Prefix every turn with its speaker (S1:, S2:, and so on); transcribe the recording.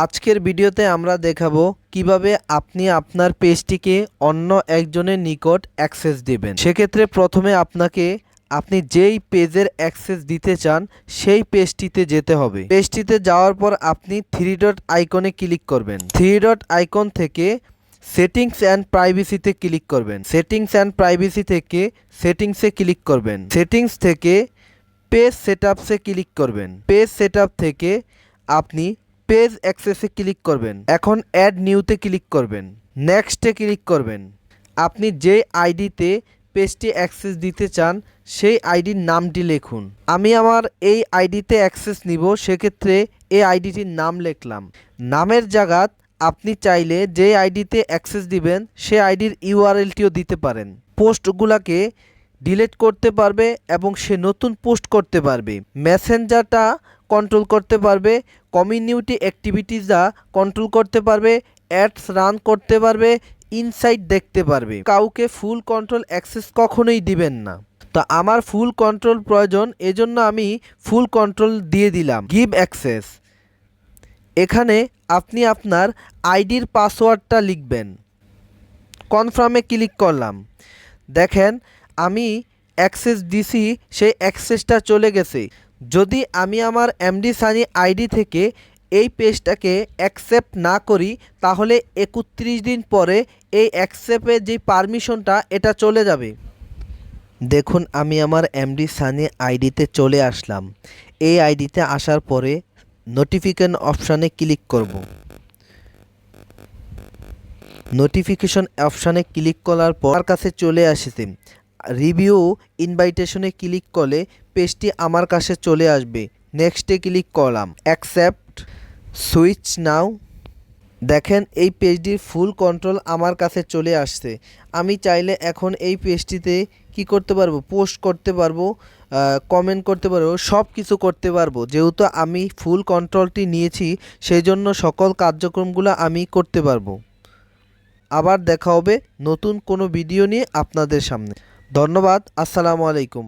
S1: আজকের ভিডিওতে আমরা দেখাবো কিভাবে আপনি আপনার পেজটিকে অন্য একজনের নিকট অ্যাক্সেস দিবেন। সেক্ষেত্রে প্রথমে আপনি যেই পেজের অ্যাক্সেস দিতে চান সেই পেজটিতে যেতে হবে। পেজটিতে যাওয়ার পর আপনি থ্রি ডট আইকনে ক্লিক করবেন। থ্রি ডট আইকন থেকে সেটিংস অ্যান্ড প্রাইভেসিতে ক্লিক করবেন। সেটিংস অ্যান্ড প্রাইভেসি থেকে সেটিংসে ক্লিক করবেন। সেটিংস থেকে পেজ সেটআপসে ক্লিক করবেন। পেজ সেটআপ থেকে আপনি পেজ অ্যাক্সেসে ক্লিক করবেন। এখন অ্যাড নিউতে ক্লিক করবেন। নেক্সটে ক্লিক করবেন। আপনি যে আইডিতে পেজটি অ্যাক্সেস দিতে চান সেই আইডির নামটি লিখুন। আমি আমার এই আইডিতে অ্যাক্সেস নিব, সেক্ষেত্রে এই আইডিটির নাম লিখলাম। নামের জায়গাত আপনি চাইলে যে আইডিতে অ্যাক্সেস দিবেন সে আইডির ইউআরএলটিও দিতে পারেন। পোস্টগুলোকে ডিলিট করতে পারবে এবং সে নতুন পোস্ট করতে পারবে। মেসেঞ্জারটা কন্ট্রোল করতে পারবে, কমিউনিটি অ্যাক্টিভিটিসটা কন্ট্রোল করতে পারবে, অ্যাডস রান করতে পারবে, ইনসাইট দেখতে পারবে। কাউকে ফুল কন্ট্রোল অ্যাক্সেস কখনোই দিবেন না। তো আমার ফুল কন্ট্রোল প্রয়োজন, এজন্য আমি ফুল কন্ট্রোল দিয়ে দিলাম গিভ অ্যাক্সেস। এখানে আপনি আপনার আইডির পাসওয়ার্ডটা লিখবেন। কনফার্মে ক্লিক করলাম। দেখেন আমি অ্যাক্সেস দিছি, সেই অ্যাক্সেসটা চলে গেছে। যদি আমি আমার এমডি সানি আইডি থেকে এই পেজটাকে অ্যাকসেপ্ট না করি তাহলে 31 দিন পরে এই অ্যাকসেপ্টের যে পারমিশনটা এটা চলে যাবে। দেখুন আমি আমার এমডি সানি আইডিতে চলে আসলাম। এই আইডিতে আসার পরে নোটিফিকেশন অপশানে ক্লিক করব। নোটিফিকেশন অপশানে ক্লিক করার পর আমার কাছে চলে আসছে রিভিউ ইনভাইটেশনে ক্লিক করলে পেজটি আমার কাছে চলে আসবে। নেক্সটে ক্লিক করলাম। অ্যাকসেপ্ট সুইচ নাও। দেখেন এই পেজটির ফুল কন্ট্রোল আমার কাছে চলে আসছে। আমি চাইলে এখন এই পেজটিতে কি করতে পারবো, পোস্ট করতে পারবো, কমেন্ট করতে পারবো, সব কিছু করতে পারবো। যেহেতু আমি ফুল কন্ট্রোলটি নিয়েছি সেই জন্য সকল কার্যক্রমগুলো আমি করতে পারবো। আবার দেখা হবে নতুন কোনো ভিডিও নিয়ে আপনাদের সামনে। ধন্যবাদ। আসসালামু আলাইকুম।